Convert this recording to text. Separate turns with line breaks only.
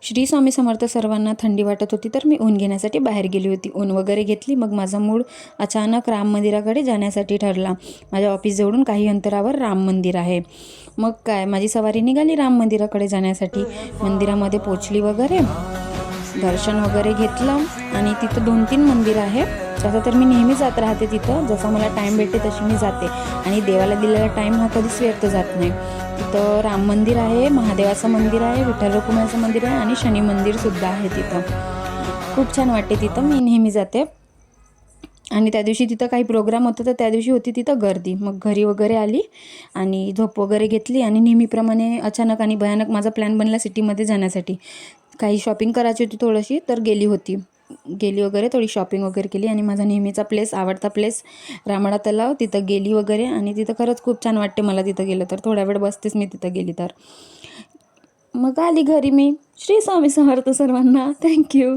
श्री स्वामी समर्थ सर्वांना. थंडी वाटत होती तर मी ऊन घेण्यासाठी बाहेर गेली होती. ऊन वगैरे घेतली. मग माझा मूड अचानक राम मंदिराकडे जाण्यासाठी ठरला. माझ्या ऑफिसजवळून काही अंतरावर राम मंदिर आहे. मग काय, माझी सवारी निघाली राम मंदिराकडे जाण्यासाठी. मंदिरामध्ये पोचली वगैरे, दर्शन वगैरे घेतलं आणि तिथं 2-3 मंदिर आहे. तसं तर मी नेहमी जात राहते तिथं. जसा मला टाईम भेटते तशी मी जाते आणि देवाला दिलेला टाईम हा कधीच व्यर्थ जात नाही. तिथं राम मंदिर आहे, महादेवाचं मंदिर आहे, विठ्ठल रखुमाईचं मंदिर आहे आणि शनी मंदिरसुद्धा आहे तिथं. खूप छान वाटते तिथं, मी नेहमी जाते. आणि त्या दिवशी तिथं काही प्रोग्राम होता तर त्या दिवशी होती तिथं गर्दी. मग घरी वगैरे आली आणि झोप वगैरे घेतली आणि नेहमीप्रमाणे अचानक आणि भयानक माझा प्लॅन बनला सिटीमध्ये जाण्यासाठी. काही शॉपिंग करायची होती थोडीशी, तर गेली वगैरे, थोडी शॉपिंग वगैरे केली आणि माझा नेहमीचा प्लेस, आवडता प्लेस रामडा तलाव, तिथं गेली वगैरे. आणि तिथं खरंच खूप छान वाटते मला तिथं गेलं तर. थोड्या वेळ बसतेच मी तिथं गेली तर. मग आली घरी मी. श्री स्वामी समर्थ सर्वांना. थँक्यू.